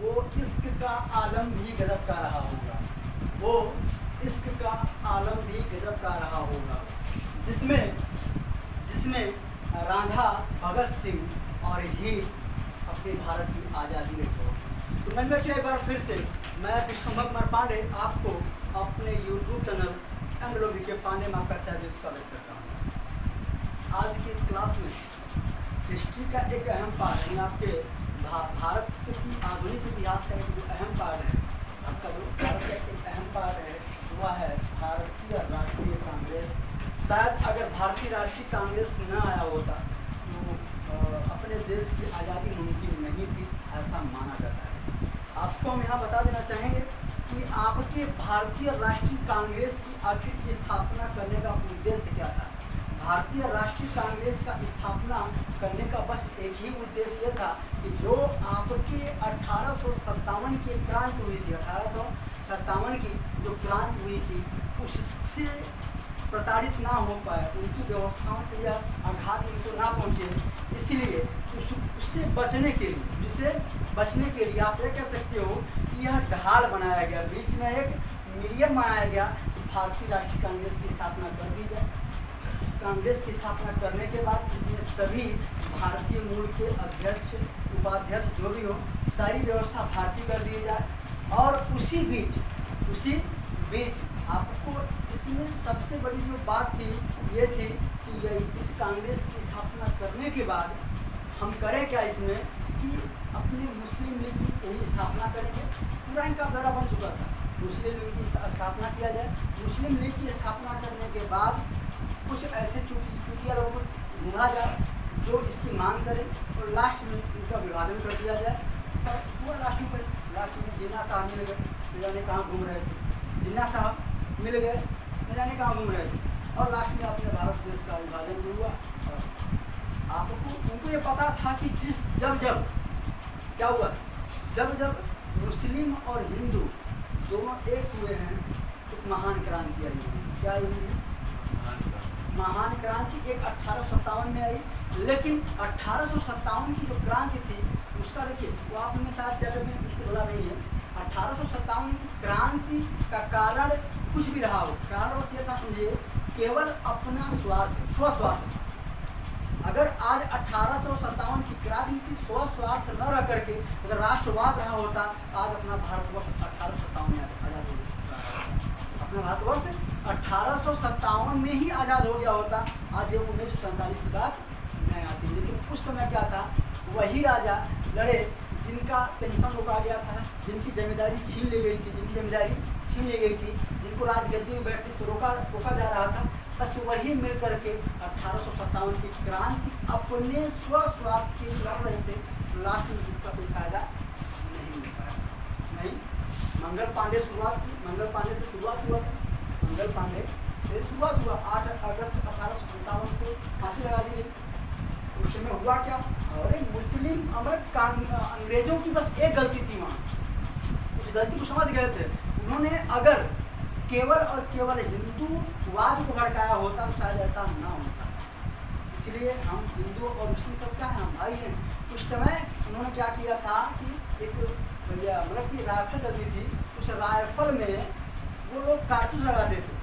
वो इश्क का आलम भी गजब का रहा होगा, वो इश्क का आलम भी गजब का रहा होगा, जिसमें जिसमें रांझा भगत सिंह और हीर अपने भारत की आज़ादी रही हो। तो मैं एक बार फिर से मैं विश्वभक्त कुमार पांडे आपको अपने यूट्यूब चैनल MLOVK पांडे में आपका तहे दिल से स्वागत करता हूँ। आज की इस क्लास में हिस्ट्री का एक अहम पार्ट है, आपके भारत की आधुनिक इतिहास का एक जो अहम पार्ट है, आपका जो भारत का एक अहम पार्ट है वह है भारतीय राष्ट्रीय कांग्रेस। शायद अगर भारतीय राष्ट्रीय कांग्रेस न आया होता तो अपने देश की आज़ादी मुमकिन नहीं थी, ऐसा माना जाता है। आपको हम यहाँ बता देना चाहेंगे कि आपके भारतीय राष्ट्रीय कांग्रेस की आखिर स्थापना करने का उद्देश्य क्या था। भारतीय राष्ट्रीय कांग्रेस का स्थापना करने का बस एक ही उद्देश्य था कि जो आपके 1857 की क्रांति हुई थी, 1857 की जो क्रांति हुई थी उससे प्रताड़ित ना हो पाए, उनकी व्यवस्थाओं से यह आघात इनको ना पहुँचे, इसलिए उससे बचने के लिए, जिससे बचने के लिए आप ये कह सकते हो कि यह ढाल बनाया गया, बीच में एक मीडियम बनाया गया, भारतीय राष्ट्रीय कांग्रेस की स्थापना कर दी जाए। कांग्रेस की स्थापना करने के बाद इसमें सभी भारतीय मूल के अध्यक्ष उपाध्यक्ष जो भी हो सारी व्यवस्था भारतीय कर दी जाए। और उसी बीच आपको इसमें सबसे बड़ी जो बात थी ये थी कि इस कांग्रेस की स्थापना करने के बाद हम करें क्या इसमें कि अपने मुस्लिम लीग की यही स्थापना करेंगे। पूरा इनका ब्यौरा बन चुका था, मुस्लिम लीग की स्थापना किया जाए। मुस्लिम लीग की स्थापना करने के बाद कुछ ऐसे चुटिया लोगों को ढूंढा जाए जो इसकी मांग करें और लास्ट में उनका विभाजन कर दिया जाए। और पूरा लास्ट में जिन्ना साहब मिल गए, न जाने कहाँ घूम रहे थे, जिन्ना साहब मिल गए, न जाने कहाँ घूम रहे थे, और लास्ट में अपने भारत देश का विभाजन भी हुआ। और आपको उनको ये पता था कि जब क्या हुआ, जब मुस्लिम और हिंदू दोनों एक हुए हैं तो महान क्रांति आई हुई। क्या आई हुई है? महान क्रांति एक 1857 में आई, लेकिन 1857 की जो क्रांति थी उसका देखिए वो आपने शायद चैनल में उसको बोला नहीं है। 1857 की क्रांति का कारण कुछ भी रहा हो, कारण बस ये था, समझिए, केवल अपना स्वस्वार्थ। अगर आज 1857 की क्रांति स्वस्वार्थ न रह करके अगर राष्ट्रवाद रहा होता, आज अपना भारतवर्ष 1857 में आज़ाद हो गया। अपना भारतवर्ष 1857 में ही आज़ाद हो गया होता, आज जब 1947 की बात नहीं आती। लेकिन उस समय क्या था, वही राजा लड़े जिनका पेंशन रोका गया था, जिनकी जिम्मेदारी छीन ली गई थी, जिनको राजगद्दी में बैठने से रोका जा रहा था। बस वही मिल करके 1857 की क्रांति अपने स्वस्वार्थ के लिए लड़ रहे थे। लास्ट में इसका कोई फायदा नहीं मिल पाया। नहीं, मंगल पांडे शुरुआत की, मंगल पांडे से शुरुआत हुआ था, मंगल पांडे से शुरुआत हुआ। 8 अगस्त 1857 को फांसी लगा दी गई। उस समय हुआ क्या, अरे मुस्लिम अंग्रेजों की बस एक गलती थी वहाँ, उस गलती को समझ गए थे। उन्होंने अगर केवल और केवल हिंदूवाद को भड़काया होता तो शायद ऐसा ना होता। इसलिए हम हिंदू और मुस्लिम सब क्या है, हम भाई हैं। उस समय उन्होंने क्या किया था कि एक भैया मतलब कि राइफल चलती थी, उस राइफल में वो लोग कारतूस लगाते थे,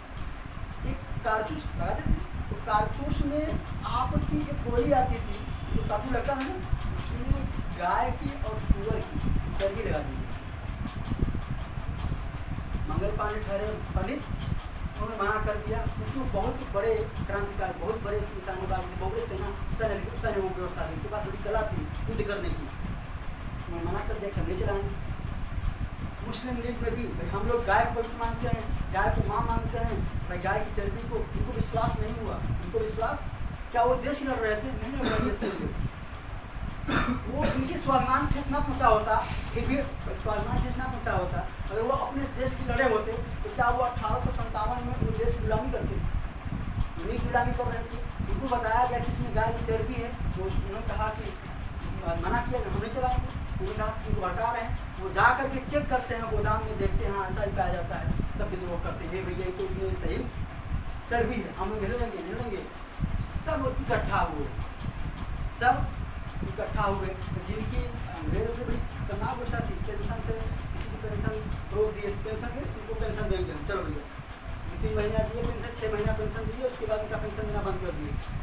एक कारतूस लगाते थे, तो कारतूस में आपकी एक गोली आती थी, जो कारतूस लगता है ना, उसमें गाय की और सूअर की चर्बी लगा दी गई। मंगल पांडे ठहरे पंडित, उन्होंने मना कर दिया, क्योंकि वो बहुत बड़े क्रांतिकारी, बहुत बड़े निशानेबाज, बहुत बड़े सैन्य वो व्यवस्था थी, उनके पास बड़ी कला थी युद्ध करने की। उन्होंने मना कर दिया कि हम नहीं चलाएंगे। मुस्लिम लीग में भी भाई हम लोग गाय को पवित्र मानते हैं, गाय को माँ मानते हैं, भाई गाय की चर्बी को उनको विश्वास नहीं हुआ। उनको विश्वास क्या, वो देश लड़ रहे थे, नहीं लड़ रहे देश के लिए, वो उनकी स्वाभिमान ठेस ना पहुँचा होता, फिर भी स्वाभिमान ठेस ना पहुँचा होता। अगर वो अपने देश की लड़े होते तो क्या वो 1857 में वो देश की गुलामी करते, उन्हीं की गुलामी कर रहे थे। उनको बताया गया कि इसमें गाय की चर्बी है, तो उन्होंने कहा कि मना किया कि हम नहीं चलाएंगे। उन्होंने कहा कि उनको हटा रहे हैं, वो जा करके चेक करते हैं, गोदाम में देखते हैं, हाँ ऐसा ही पाया जाता है, तब विद्रोह करते हैं, भैया तो उसमें सही चर्बी है, हम मिल लेंगे। सब इकट्ठा हुए, जिनकी अंग्रेजों की बड़ी खतरनाक वर्षा थी,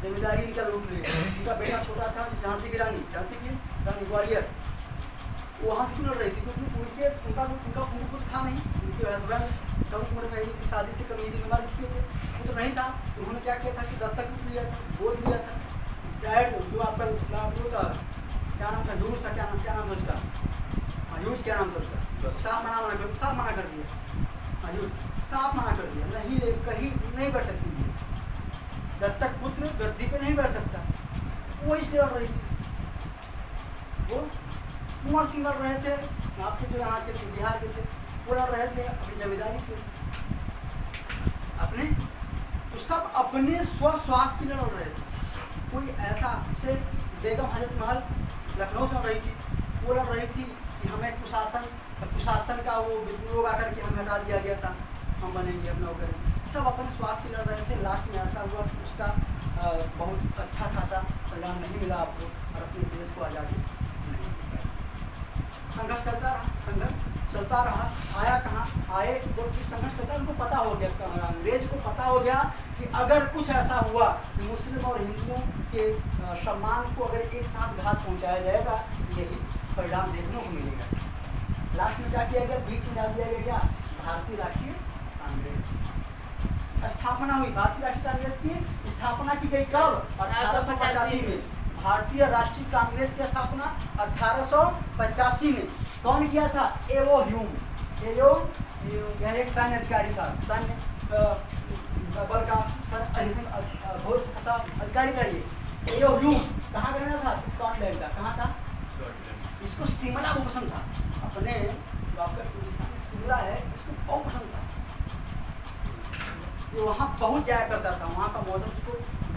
जमींदारी इनका लूट लिए। उनका बेटा छोटा था, जिस झांसी की रानी ग्वालियर, वो वहाँ से क्यों लड़ रही थी? क्योंकि उनका कुछ था नहीं, उनके हस्बैंड कम उम्र में ही शादी से कम ही दिन मर चुके थे, वो तो नहीं था। तो उन्होंने क्या किया था कि दत्तक लिया था, गोद लिया था। डैड जो आपका था, क्या नाम था, यूज था, क्या नाम था उसका, हाँ यूज, क्या नाम था उसका, साफ मना कर दिया, हाँ यूज साफ मना कर दिया, नहीं ले कहीं नहीं बैठ सकती थी, दत्तक पुत्र गद्दी पे नहीं बैठ सकता। वो इसलिए लड़ रही थी। वो कुंवर सिंह लड़ रहे थे, आपके जो यहाँ के थे, बिहार के थे, वो लड़ रहे थे अपनी जमींदारी पे, अपने तो सब अपने स्वार्थ के लिए लड़ रहे थे। कोई ऐसा से बेगम हजरत महल लखनऊ से लड़ रही थी, वो लड़ रही थी कि हमें कुशासन का वो लोग आकर के हमें हटा दिया गया था, हम बनेंगे, अपना वो करेंगे, सब अपने स्वार्थ के लिए लड़ रहे थे। लास्ट में ऐसा हुआ कि उसका बहुत अच्छा खासा परिणाम नहीं मिला आपको, और अपने देश को आज़ादी नहीं मिली। संघर्ष चलता रहा, आया कहाँ, आए जब संघर्ष चलता, उनको पता हो गया, अंग्रेज को पता हो गया कि अगर कुछ ऐसा हुआ कि मुस्लिम और हिंदुओं के सम्मान को अगर एक साथ घात पहुंचाया जाएगा, यही परिणाम देखने को मिलेगा। लास्ट में क्या किया गया, बीच में डाल दिया गया क्या, भारतीय राष्ट्रीय कांग्रेस स्थापना हुई। भारतीय राष्ट्रीय कांग्रेस की स्थापना की गई कब, 1885 में। भारतीय राष्ट्रीय कांग्रेस की स्थापना 1885 में कौन किया था, एओ ह्यूम। यह एक सैन्य अधिकारी था, सैन्य बल का बहुत अच्छा अधिकारी था ये। एओ ह्यूम कहाँ का रहना था, स्कॉटलैंड का। कहाँ था, इसको शिमला को पसंद था, अपने जो आपका उड़ीसा में शिमला है, इसको बहुत पसंद था, ये वहाँ पहुँच जाया करता था, वहाँ का मौसम उसको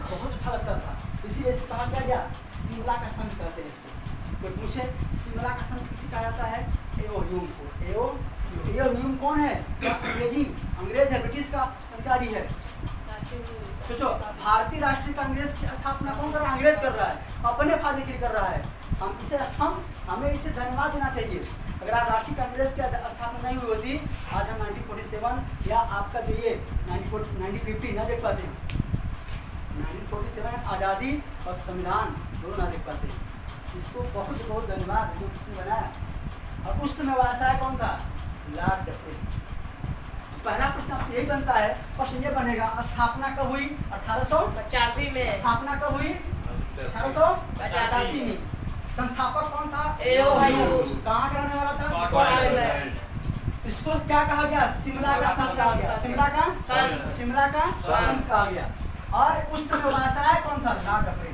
बहुत अच्छा लगता था, इसीलिए इसको कहा गया शिमला का संत कहते हैं इसको। कोई पूछे शिमला का संत किसी कहा जाता है, एओ ह्यूम को। एओ ह्यूम कौन है, अंग्रेज है, ब्रिटिश का अधिकारी है। सोचो, भारतीय राष्ट्रीय कांग्रेस की स्थापना कौन कर रहा है, अंग्रेज कर रहा है, अपने फायदे के लिए कर रहा है। हमें इसे धन्यवाद देना चाहिए। अगर आप राष्ट्रीय कांग्रेस की स्थापना नहीं हुई होती, आज हम 1947 या आपका जो ये 1950 ना देख पाते हैं। 1947 आज़ादी और संविधान दोनों ना देख पाते। इसको बहुत बहुत धन्यवाद जो किसने बनाया। और उस समय वायसराय कौन था, लॉर्ड डफरिन। पहला प्रश्न आपसे यही बनता है, प्रश्न ये बनेगा, स्थापना कब हुई, 1885 में। स्थापना कब हुई, 1885 में। संस्थापक कौन था, एओ ह्यूम। कहाँ का रहने वाला था, स्कॉटलैंड। इसको क्या कहा गया, शिमला का संत कहा गया, शिमला का संत कहा गया। और उस समय वायसराय कौन था, लॉर्ड डफरिन।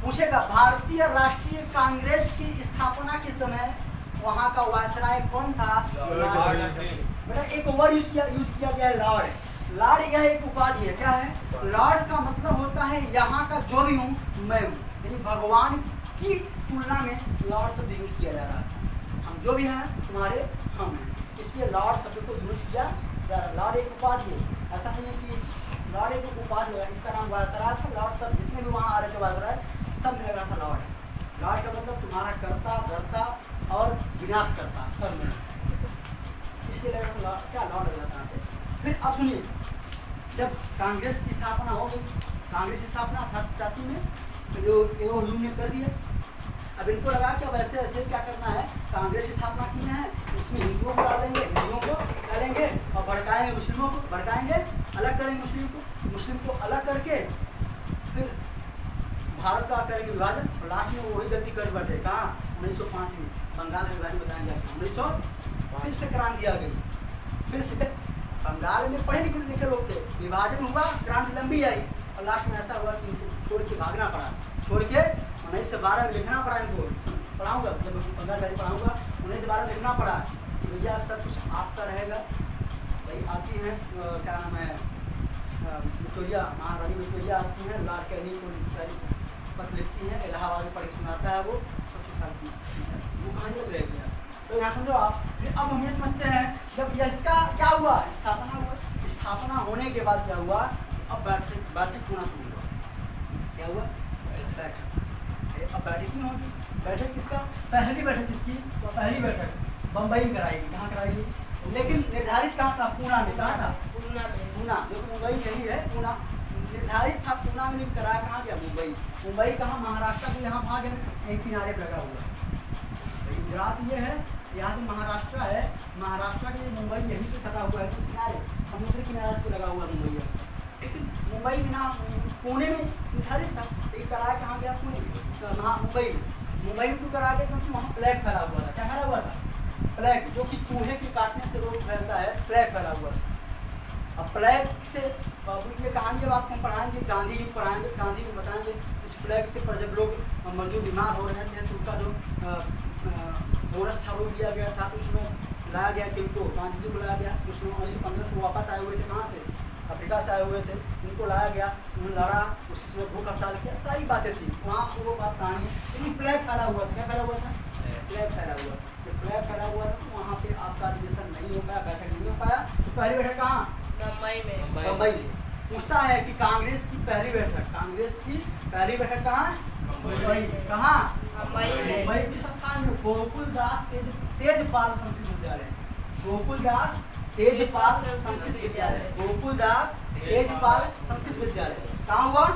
पूछेगा भारतीय राष्ट्रीय कांग्रेस की स्थापना के समय वहाँ का वायसराय कौन था, बेटा एक वर्ड यूज किया गया है, लॉर्ड। लॉर्ड यह एक उपाधि है, क्या है, लॉर्ड का मतलब होता है यहाँ का जो भी हूँ मैं हूँ, यानी भगवान की तुलना में लॉर्ड शब्द यूज किया जा रहा है। हम जो भी हैं तुम्हारे हम हैं, इसलिए लॉर्ड शब्द को यूज किया जा रहा है। लॉर्ड एक उपाधि है, ऐसा नहीं है कि लॉर्ड एक उपाधि है, इसका नाम वायसराय था। लॉर्ड सब जितने भी वहाँ आ रहे थे वायसराय, सब मिल रहा था लॉर्ड। लॉर्ड का मतलब तुम्हारा कर्ता, धर्ता और विनाश करता, सब में, इसलिए लग रहा था क्या, लॉर्ड लग रहा था। फिर अब सुनिए, जब कांग्रेस की स्थापना हो गई, कांग्रेस की स्थापना 1885 में एओ ह्यूम ने कर दिया। अब इनको लगा कि अब ऐसे ऐसे क्या करना है, कांग्रेस की स्थापना की है, इसमें हिंदुओं को डालेंगे, हिंदुओं को डालेंगे और भड़काएंगे मुस्लिमों को, भड़काएंगे, अलग करेंगे मुस्लिम को अलग करके फिर भारत का करेंगे विभाजन। और लास्ट में वही गलती कर बैठे, कहाँ, 1905 में बंगाल का विभाजन बताया गया, 1900 फिर से क्रांति आ गई। फिर से बंगाल में पढ़े लिखे लोग थे, विभाजन हुआ, क्रांति लंबी आई, और लास्ट में ऐसा हुआ कि इनको छोड़ के भागना पड़ा, छोड़ के 1912 में लिखना पड़ा, इनको पढ़ाऊँगा, जब बंगाल भाई पढ़ाऊँगा 1912 में लिखना पड़ा कि भैया सब कुछ आपका रहेगा। भाई आती हैं, क्या नाम है, विक्टोरिया, महारानी विक्टोरिया आती हैं, लॉर्ड कैनिंग को पत्र लिखती हैं, इलाहाबाद में पढ़ के सुनाता है, वो सब वो कहानी लग रह गया। तो यहाँ समझो आप। फिर अब हम ये समझते हैं, जब इसका क्या हुआ, स्थापना हुआ, स्थापना होने के बाद क्या हुआ, अब बैठक होना शुरू हुआ। क्या हुआ, बैठक। अब बैठक ही होगी, बैठक किसका, पहली बैठक किसकी, तो पहली बैठक बम्बई में कराएगी। कहाँ कराएगी, लेकिन निर्धारित कहाँ था, पूना में। कहाँ था, पूना, जो मुंबई नहीं है, पूना निर्धारित था पूर्णांग लिंक कराया कहाँ गया? मुंबई। मुंबई कहाँ? महाराष्ट्र के यहाँ भाग है, यहीं किनारे पर लगा हुआ है। गुजरात ये है, यहाँ से महाराष्ट्र है, महाराष्ट्र के मुंबई यहीं पे सटा हुआ है, तो किनारे समुद्र किनारे से लगा हुआ मुंबई है। लेकिन मुंबई बिना पुणे में निर्धारित था, लेकिन कराया कहाँ गया? पुणे मुंबई में। मुंबई में क्यों कराया गया? क्योंकि वहाँ प्लेग फैला हुआ था। क्या फैला हुआ था? प्लेग, जो कि चूहे के काटने से रोग फैलता है, प्लेग फैला हुआ था। अब प्लेग से ये कहानी जब आपको पढ़ाएंगे, गांधी जी पढ़ाएंगे, गांधी जी बताएंगे इस प्लेग से पर जब लोग मजदूर बीमार हो रहे थे तो उनका जो बोनस था वो दिया गया था, तो उसमें लाया गया कि उनको गांधी जी को लाया गया, उसमें 1915 से वापस आए हुए थे, कहाँ से? अफ्रीका से आए हुए थे, उनको लाया गया, उन्होंने लड़ा, उसी समय भूख हड़ताल किया, सारी बातें थी वहाँ, वो बात कहानी है। लेकिन प्लेग फैला हुआ था। क्या फैला हुआ था? प्लेग फैला हुआ। जब प्लेग फैला हुआ था तो वहाँ पे आपका अधिवेशन नहीं हो पाया, बैठक नहीं हो पाया। तो पहली बैठक कहाँ? मुंबई में। मुंबई। पूछता है कि कांग्रेस की पहली बैठक, कांग्रेस की पहली बैठक कहाँ? मुंबई। कहाँ? मुंबई किस स्थान में? गोकुलदास तेजपाल संस्कृत विद्यालय। गोकुलदास तेजपाल संस्कृत विद्यालय। गोकुलदास तेजपाल संस्कृत विद्यालय कहाँ हुआ?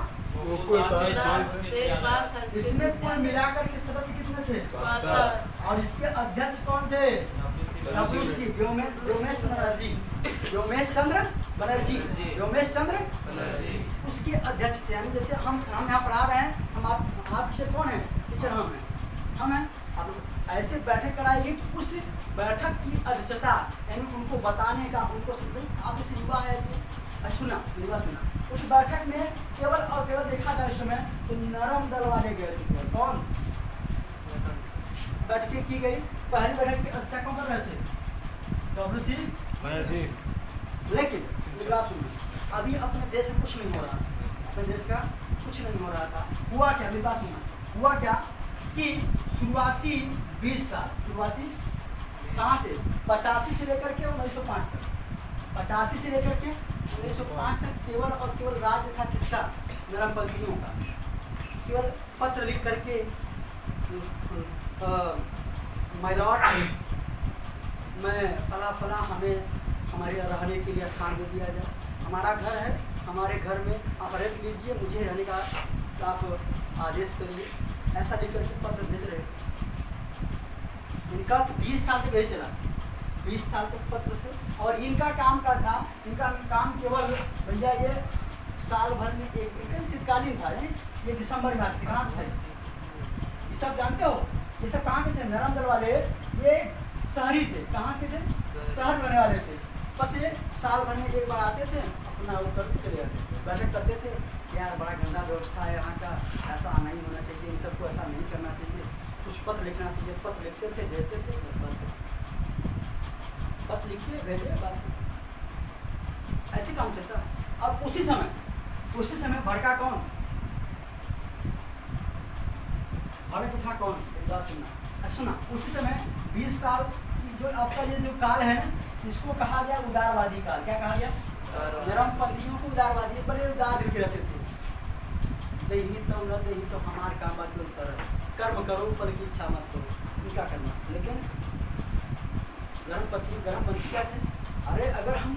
इसमें कुल मिलाकर के सदस्य कितने थे? और इसके अध्यक्ष कौन थे? व्योमेश बनर्जी। व्योमेश चंद्र बनर्जी उसके अध्यक्ष थे। यानी जैसे हम यहाँ पढ़ा रहे हैं, हम आप पीछे कौन है? टीचर हम हैं। अब ऐसे बैठक कराएगी तो उस बैठक की अध्यक्षता, यानी उनको बताने का, उनको भाई आप इस युवा है सुना, उस बैठक में केवल और केवल देखा जाए इस समय तो नरम दल वाले गए थे। कौन? बैठकें की गई। पहली बैठक की अध्यक्षता कौन कर रहे थे? WC बनर्जी। लेकिन अभी अपने देश में कुछ नहीं हो रहा, अपने देश का कुछ नहीं हो रहा था। हुआ क्या? मेरी बात सुना। हुआ क्या कि शुरुआती 20 साल, शुरुआती कहाँ से? 85 से लेकर के 1905 तक, 85 से लेकर के 1905 तक केवल और केवल राज्य था किसका? नरमपंथियों का। केवल पत्र लिख करके माय लॉर्ड मैं फला हमें हमारे रहने के लिए स्थान दे दिया जाए, हमारा घर है, हमारे घर में आप रह लीजिए, मुझे रहने का आप आदेश करिए, ऐसा लिख करके पत्र भेज रहे थे। इनका 20 साल तक यही चला, 20 साल तक पत्र से। और इनका काम का था, इनका काम केवल भैया ये साल भर में एक शीतकालीन था, ये दिसंबर में आते। कहाँ थे ये सब जानते हो? ये सब कहाँ के थे? नरम दल वाले ये शहरी थे। कहाँ के थे? शहर रहने वाले थे। बस ये साल भर में एक बार आते थे, अपना वो करके चले जाते थे, बैठक करते थे। यार बड़ा गंदा व्यवस्था है यहाँ का, ऐसा नहीं होना चाहिए, इन सबको ऐसा नहीं करना चाहिए, कुछ पत्र लिखना चाहिए। पत्र लिखते थे, भेजते थे, पत्र लिखिए भेजिए, बात ऐसे काम चलता। अब उसी समय भड़का कौन? भड़क उठा कौन? एक बात सुना। उसी समय 20 साल की जो आपका ये जो काल है ना, इसको कहा गया उदारवादी काल। क्या कहा गया? नरमपंथियों को उदारवादी, बड़े उदार दिल के रहते थे। दही तो न दही तो हमार काम बात कर, कर्म करो फल की इच्छा मत करो, इनका करना। लेकिन गरमपंथी क्या थे? अरे अगर हम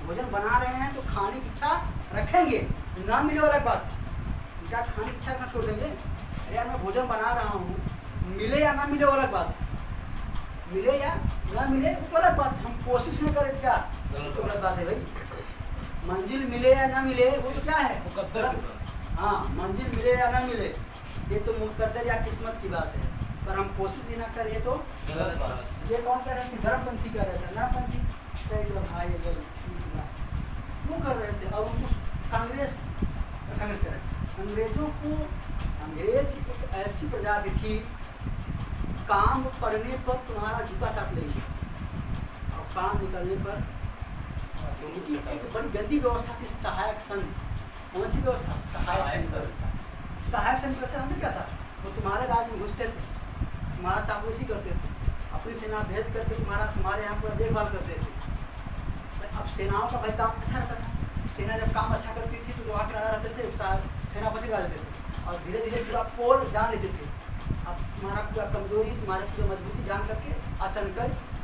भोजन बना रहे हैं तो खाने की इच्छा रखेंगे, ना मिले अलग बात। क्या खाने की इच्छा रखना छोड़ देंगे? अरे यार मैं भोजन बना रहा हूँ, मिले या ना मिले अलग बात, मिले या ना मिले वो अलग बात। हम कोशिश में करें क्या, तो गलत बात है भाई। मंजिल मिले या ना मिले वो तो क्या है? हाँ, मंजिल मिले या ना मिले ये तो मुकद्दर या किस्मत की बात है, पर हम कोशिश ही ना करें तो गलत बात। ये कौन कह रहे थे? धर्मपंथी कह रहे थे। नरमपंथी भाई अगर वो कर रहे थे। और उनको कांग्रेस कह रहे, अंग्रेजों को, अंग्रेज एक ऐसी प्रजाति थी, काम पड़ने पर तुम्हारा जूता चाट लेंगे और काम निकलने पर। उनकी एक बड़ी गंदी व्यवस्था थी, सहायक संघ। कौन सी व्यवस्था? सहायक संघ। सहायक संघ कैसे? हमने क्या था? वो तुम्हारे राज्य में घुसते थे, तुम्हारा चापलूसी करते थे, अपनी सेना भेज करके तुम्हारे यहाँ पूरा देखभाल करते थे। अब सेनाओं का भाई काम अच्छा रहता था, सेना जब काम अच्छा करती थी तो जो आके राजा रहते थे सेनापति बना देते थे, और धीरे धीरे पूरा पोल जान लेते थे। अब तुम्हारा पूरा कमजोरी, तुम्हारे पूरी मजबूती जान करके अचानक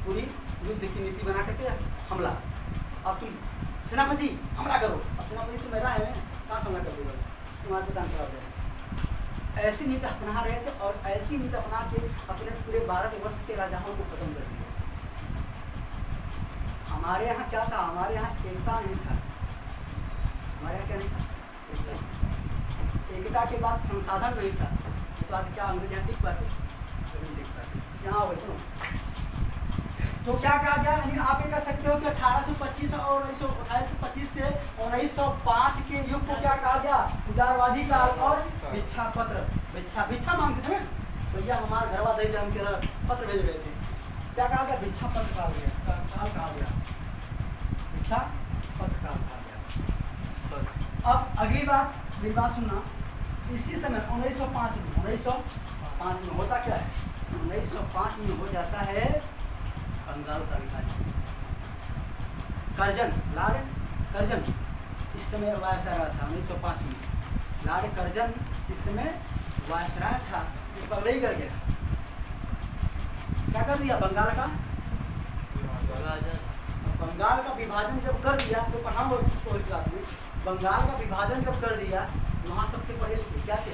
पूरी युद्ध की नीति बना करके हमला। अब तुम सेनापति हमला करो। अब सेनापति तो मेरा है, कहाँ से हमला कर देगा, तुम्हारे प्रदान करा दे। ऐसी नीति अपना रहे थे और ऐसी नीति अपना के अपने पूरे 12 वर्ष के राजाओं को खत्म कर दिया। हमारे यहाँ क्या था, हमारे यहाँ एकता नहीं था। हमारे यहाँ क्या नहीं था, एकता के बाद संसाधन नहीं था। तो आज क्या अंग्रेज यहाँ टिक पाते, नहीं टिक पाते। यहाँ वही सुनो, तो क्या कहा गया, यानी आप ये कह सकते हो कि 1825 और 1825 से 1905 के युग को क्या कहा गया, उदारवादी काल और भिक्षा पत्र। भिक्षा मांगते थे भैया, हमारे घरवा दे दे, हम पत्र भेज रहे थे, क्या कहा गया, भिक्षा पत्र कहा गया, भिक्षा पत्र कहा गया। अब अगली बात, मेरी बात सुनना, इसी समय 1905 में होता क्या है, 1905 में हो जाता है बंगाल का विभाजन। लॉर्ड कर्जन इस समय वायसराय था 1905 में। लॉर्ड कर्जन इस समय वायसराय था, तो पगड़े ही कर गया, क्या कर दिया, बंगाल का विभाजन जब कर दिया, तो पढ़ाऊंगा उसको क्लास में, बंगाल का विभाजन जब कर दिया, वहाँ सबसे पढ़े लिखे क्या थे,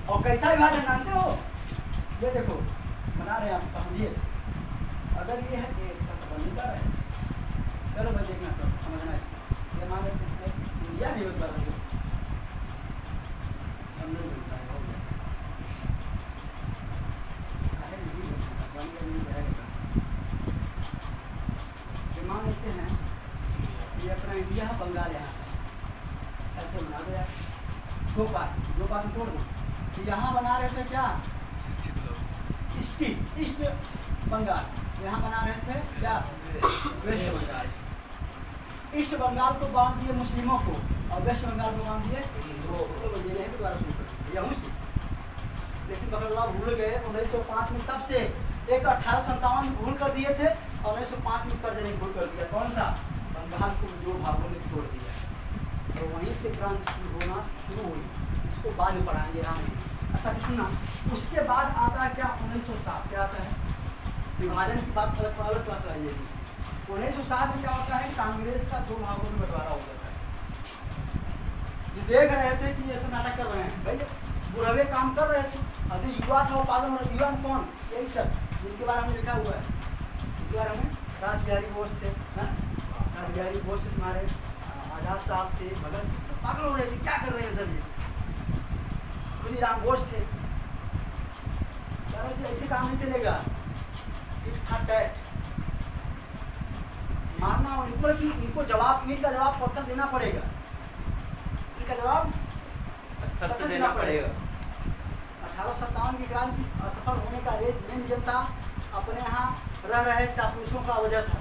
और कैसा विभाजन जानते हो, ये देखो बना रहे हैं आप, समझिए। अगर ये है एक बनेगा है, चलो भाई देखना तो समझना इसको, ये मान लेते इंडिया नहीं होता है, मान लेते हैं ये अपना इंडिया है, बंगाल यहाँ है, ऐसे बना दो यार, दो पार्ट में तोड़ दो। तो यहाँ बना रहे थे क्या, ईस्ट बंगाल, यहाँ बना रहे थे क्या, वेस्ट बंगाल। ईस्ट बंगाल को बांध दिए मुस्लिमों को, और वेस्ट बंगाल को बांध दिए हिंदुओं को। तो यही दोबारा शुरू कर दिया से, लेकिन बकरवा भूल गए 1905 में, सबसे एक 1857 में भूल कर दिए थे, और 1905 में कर्ज नहीं भूल कर दिया। कौन सा, बंगाल को 2 भागों में तोड़ दिया, और वहीं से क्रांति होना शुरू हुई। इसको बाद में पढ़ाएंगे राम। अच्छा फिर सुनना, उसके बाद आता है क्या, 1907, क्या आता है, विभाजन की बात अलग क्लास लगाइए। 1907 में क्या होता है, कांग्रेस का 2 भागों में बंटवारा हो जाता है। जो देख रहे थे कि ये सब नाटक कर रहे हैं, भाई बुढ़वे काम कर रहे थे, और जो युवा था वो पागल हो रहा। युवा में कौन, यही सब जिनके बारे में लिखा हुआ है, इनके बारे में रासबिहारी बोस थे, रासबिहारी बोस थे, तुम्हारे आजाद साहब थे, भगत सिंह, सब पागल हो रहे थे, क्या कर रहे हैं सब ये, खुदीराम बोस थे। ऐसे काम नहीं चलेगा, मानना इनको कि इनको जवाब, ईंट का जवाब पत्थर देना पड़ेगा, ईंट का जवाब पत्थर देना पड़ेगा। 1857 की क्रांति असफल होने का मेन जनता अपने यहाँ रह रहे चापलूसों का वजह था।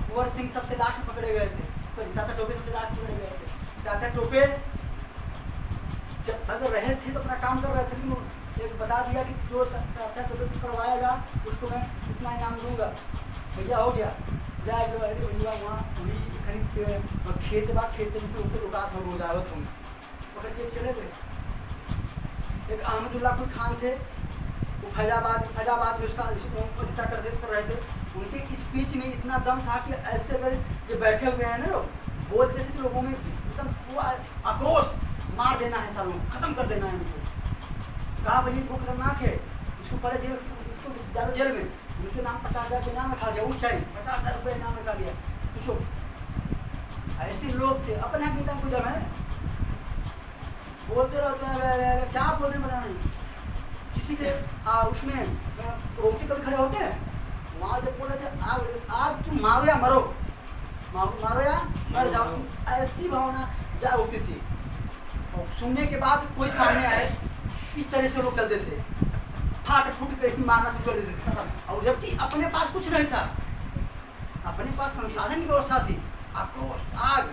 कुंवर सिंह सबसे लास्ट में पकड़े गए थे, तात्या टोपे सबसे लास्ट पकड़े गए थे। तात्या टोपे जब अगर रहे थे तो अपना काम कर रहे थे, लेकिन एक बता दिया कि जो तात्या टोपे पकड़वाएगा उसको मैं इतना इनाम दूंगा, भैया हो गया। भैया वहाँ पूरी खरीद खेत बा, खेत में उनको रुका था, रोज आवत होंगे, पकड़ के चले गए। एक अहमदुल्ला कोई खान थे, वो फैजाबाद में उसका हिस्सा कर रहे थे। उनके स्पीच में इतना दम था कि ऐसे अगर ये बैठे हुए हैं ना लोग, बोलते थे तो लोगों में एकदम पूरा आक्रोश, मार देना है सालों, खत्म कर देना है इनको। कहा भाई वो खतरनाक है, इसको पहले जेल, इसको डालो जेल में। उनके नाम 50,000 रुपये इनाम रखा गया, उस टाइम 50,000 रुपये इनाम रखा गया। पूछो, ऐसे लोग थे, अपने यहाँ गीता को जब है बोलते रहते हैं, क्या बोलते हैं पता नहीं। किसी के उसमें रोटी कभी खड़े होते हैं, वहाँ जब बोल रहे थे आप तुम मारो या मरो, मारो या मर जाओ, ऐसी भावना जा उठती थी। और सुनने के बाद कोई सामने आए, इस तरह से लोग चलते थे, फाट फूट के मारना शुरू कर देते थे। और जबकि अपने पास कुछ नहीं था, अपने पास संसाधन की व्यवस्था थी, आक्रोश, आग,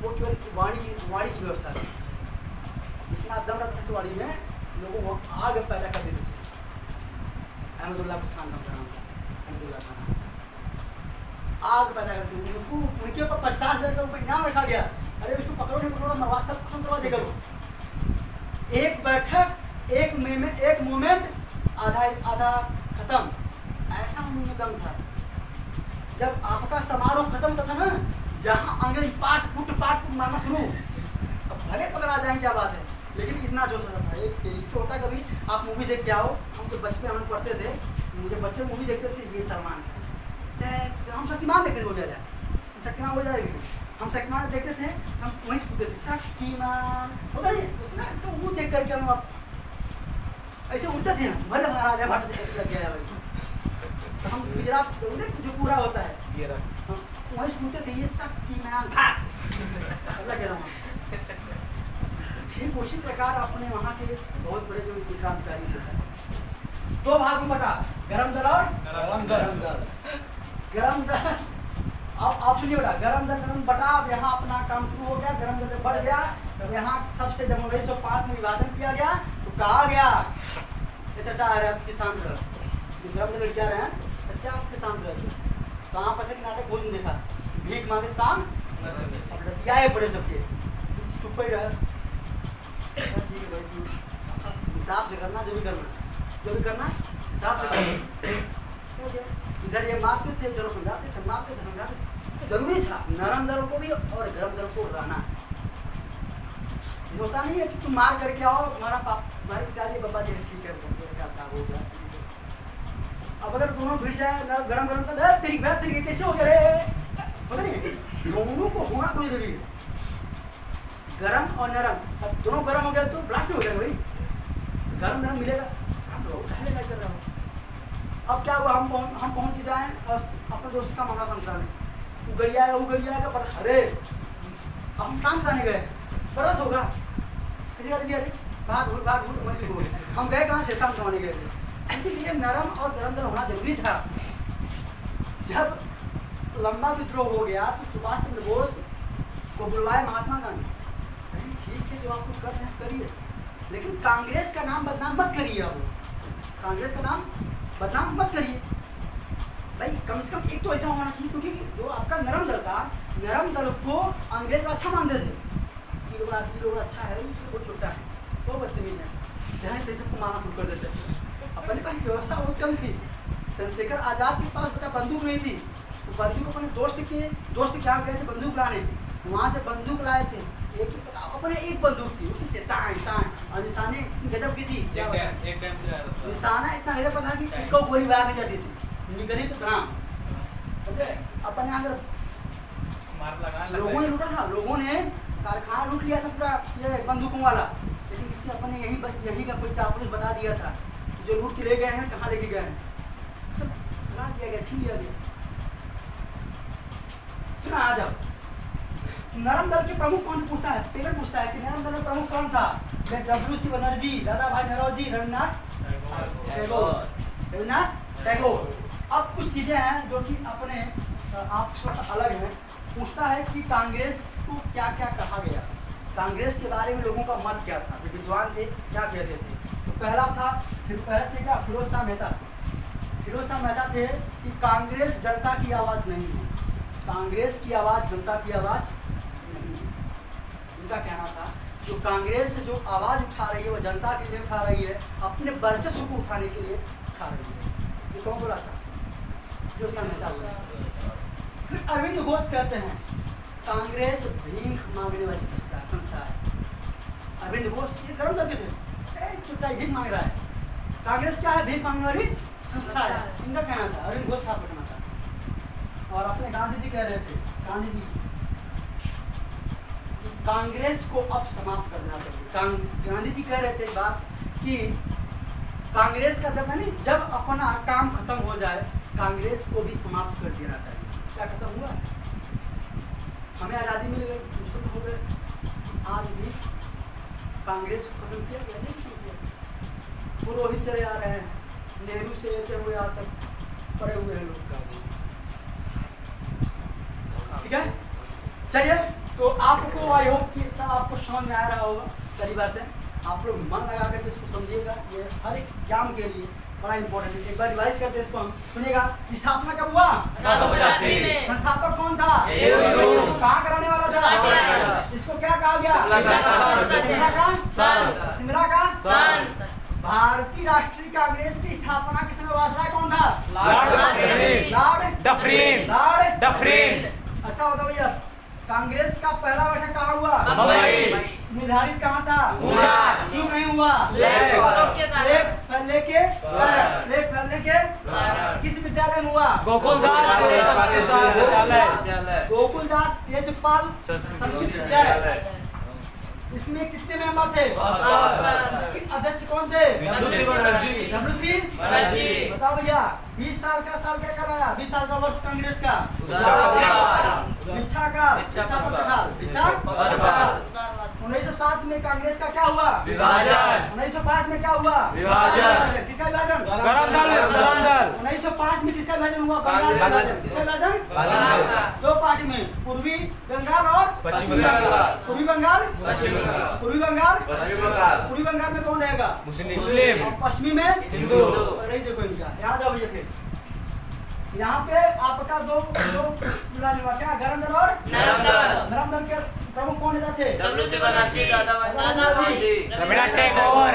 वो केवल वाणी की व्यवस्था थी। इतना दम रहता था वाणी में, लोगों को आग पैदा कर देते थे। अहमदुल्ला खान का नाम था, अहमदुल्ला खान, आग पैदा करते थे। उनके ऊपर 50,000 रुपये इनाम रखा गया। अरे उसको पकड़ो नहीं पकड़ो, मरवा, सब खत्म करवा देगा वो। एक बैठक, एक मोमेंट, आधा खत्म, ऐसा उनमें दम था। जब आपका समारोह खत्म था ना, जहाँ अंग्रेज पाट पुट मारना शुरू, अब भले पकड़ा जाए क्या बात है, लेकिन इतना जोश रहता था। एक तेजी से होता, कभी आप मूवी देख के आओ, हम तो बचपन हम पढ़ते थे, मुझे बच्चे मूवी देखते थे, ये सलमान से हम शक्तिमान देखते थे, बोल जाए शक्तिमान हो जाएगी, हम शक्तिमान देखते थे, हम वहीं से पूछते थे शक्तिमान होता नहीं उतना, इसका वो देख करके हम आप ऐसे उठते थे, भले महाराजा भट्ट से लग गया है भाई, तो हम गुजरात जो पूरा होता है हम वहीं से पूछते थे, ये शक्तिमान अल्लाह के रहमान। ठीक उसी प्रकार अपने वहाँ के बहुत बड़े जो क्रांतिकारी थे, दो भाग में बटा, गरम दल और गरम दल। अब ऑप्शन ये बटा, गरम दल बटा, अब यहाँ अपना काम शुरू हो गया, गरम दल बढ़ गया, तब यहाँ सबसे जब 1905 में विभाजन किया गया तो कहा गया ये चर्चा आ रहा है किसान गरम दल क्या रहे हैं, अच्छा आप किसान रहे कहाँ पर थे कि नाटक भोजन देखा, भीख मांगे काम अब रतियाए पड़े सबके, चुप ही रहे, ठीक है भाई तू हिसाब से करना, जो भी करना हिसाब से करना। इधर ये मारते थे, उधर समझाते थे, मारते थे समझाते थे, जरूरी था नरम दलों को भी और गर्म दलों को रहना। होता नहीं है कि तुम मार करके आओ, तुम्हारे पिताजी बाबा जी ठीक है हो गया, अब अगर दोनों भिड़ जाए गरम तो तरीके कैसे हो गया रे, पता नहीं, दोनों को होना कोई जरूरी है, गरम और नरम, अब दोनों गरम हो गए तो ब्लास्ट हो जाएगा भाई, गरम नरम मिलेगा, आप लोग कहने कर रहे हो। अब क्या हुआ, हम पहुंच जाएं और अपने दोस्त का मामला संसार में उगरियाएगा पर अरे हम शांत रहने गए, बरस होगा अरे भाग हम गए कहाँ थे, शांत रहने गए थे। इसीलिए नरम और गरम दल होना जरूरी था। जब लंबा विद्रोह हो गया तो सुभाष चंद्र बोस को बुलवाए महात्मा गांधी, ठीक है जो आपको कर रहे हैं करिए, लेकिन कांग्रेस का नाम बदनाम मत करिए, आप कांग्रेस का नाम बदनाम मत करिए भाई, कम से कम एक तो ऐसा होना चाहिए, क्योंकि जो आपका नरम दल था, नरम दल को अंग्रेज अच्छा मानते थे, ये लोग अच्छा है, उसको बहुत छोटा है, वो बदतमीज है, चाहे तो सबको मारना शुरू कर देते थे। अपने पास व्यवस्था बहुत कम थी, चंद्रशेखर आजाद के पास बेटा बंदूक नहीं थी, तो बंदूक अपने दोस्त के यहाँ गए थे बंदूक लाने, वहाँ से बंदूक लाए थे, अपने एक बंदूक थी, उसी से तान और निशाने गजब की थी, क्या निशाना इतना गजब था कि एक गोली बाहर नहीं जाती थी, निकली तो धराम, समझे। अपने अगर लोगों ने लूटा था, लोगों ने कारखाना लूट लिया था पूरा ये बंदूकों वाला, लेकिन किसी अपने यही का कोई चापलूस बता दिया था कि जो लूट के ले गए हैं कहाँ लेके गए हैं, सब बना दिया गया, छीन लिया गया। सुना आ जाओ, नरम दल के प्रमुख कौन से पूछता है, टेलर पूछता है कि नरम दल में प्रमुख कौन था, W.C. बनर्जी, दादा भाई नौरोजी, रविन्द्रनाथ टैगोर। अब कुछ चीजें हैं जो कि अपने आप थोड़ा सा अलग हैं। पूछता है कि कांग्रेस को क्या क्या कहा गया, कांग्रेस के बारे में लोगों का मत क्या था, जो विद्वान थे क्या कहते थे। तो पहला थे क्या, फिरोज शाह मेहता थे कि कांग्रेस जनता की आवाज़ नहीं है, कांग्रेस की आवाज़ जनता की आवाज़ नहीं है। उनका कहना था जो कांग्रेस जो आवाज़ उठा रही है वो जनता के लिए उठा रही है, अपने वर्चस्व को उठाने के लिए उठा रही है। ये कौन बोला था, जो मेहता बोला। फिर अरविंद घोष कहते हैं कांग्रेस भीख मांगने वाली संस्था है। अरविंद घोष ये गरम करके थे, चुट्टा भीख मांग रहा है, कांग्रेस क्या है, भीख मांगने वाली संस्था है, इनका कहना था, अरविंद घोष साहब का कहना था। और अपने गांधी जी कह रहे थे, गांधी जी कि कांग्रेस को अब समाप्त करना चाहिए। गांधी जी कह रहे थे बात कि कांग्रेस का जब अपना काम खत्म हो जाए कांग्रेस को भी समाप्त कर देना चाहिए। क्या खत्म हुआ, हमें आज़ादी मिल गई, मुस्तक़िल हो गए, आज भी कांग्रेस को खत्म किया गया नहीं। पुरोहित चले आ रहे हैं, नेहरू से लेते हुए आज तक पड़े हुए हैं लोग, ठीक है। चलिए, तो आपको आई होप कि सब आपको समझ में आ रहा होगा सारी बातें, आप लोग मन लगा करके इसको समझिएगा, ये हर एक काम के लिए बड़ा इंपॉर्टेंट है। एक बार रिवाइज करते हैं इसको हम, सुनिएगा। स्थापना कब हुआ, 1985 में। संस्थापक कौन था, कहाँ कराने वाला था, इसको क्या कहा गया, सिमला का संत। भारतीय राष्ट्रीय कांग्रेस की स्थापना के समय वायसराय कौन था, लॉर्ड डफरिन। अच्छा होता भैया, कांग्रेस का पहला बैठक कहाँ हुआ? बम्बई। निर्धारित कहाँ था? मुराद। क्यों नहीं हुआ? लेक फैलने के कारण। लेक फैलने के किस विद्यालय में हुआ? गोकुलदास गोकुलदास तेजपाल संस्कृत विद्यालय। इसमें कितने मेंबर थे? इसके अध्यक्ष कौन थे? डब्ल्यू.सी. बताओ भैया, 20 साल का साल क्या कराया? 20 साल का वर्ष कांग्रेस का भिक्षा पत्रकाल। 1907 में कांग्रेस का क्या हुआ? विभाजन। 1905 में क्या हुआ? विभाजन। किसका विभाजन? गरम दल। 1905 में किसका विभाजन हुआ? बंगाल विभाजन। किसका विभाजन? दो पार्टी में, पूर्वी बंगाल और पश्चिमी बंगाल। पूर्वी बंगाल, पूर्वी बंगाल में कौन रहेगा? मुस्लिम। और पश्चिमी में हिंदू। नहीं देखो इनका, यहाँ जाओ भैया फिर। यहाँ पे आपका दो विभाजन हुआ, क्या? गरम दल और नरम दल के प्रमुख कौन नेता थे? रविन्द्रनाथ टैगोर।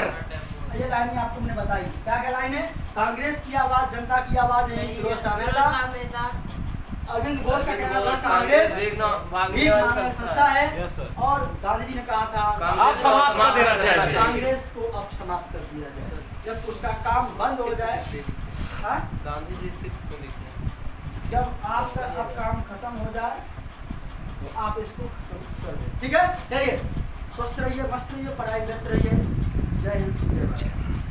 ये लाइन आपको मैंने बताई, क्या क्या लाइन है? कांग्रेस की आवाज जनता की आवाज है, फिरोज शाह मेहता। अरविंद घोष का कहना था कांग्रेस भीख मांगने संस्था है, और गांधी जी ने कहा था अब समाप्त कर देना चाहिए। कांग्रेस को अब समाप्त कर दिया जाए, जब उसका काम बंद हो जाए। गांधी जी 6 को लिखते हैं। जब आपका अब काम खत्म हो जाए तो आप इसको खत्म कर दें, ठीक है? चलिए, स्वस्थ रहिए, मस्त रहिए, पढ़ाई व्यस्त रहिए। जय हिंद, जय भारत।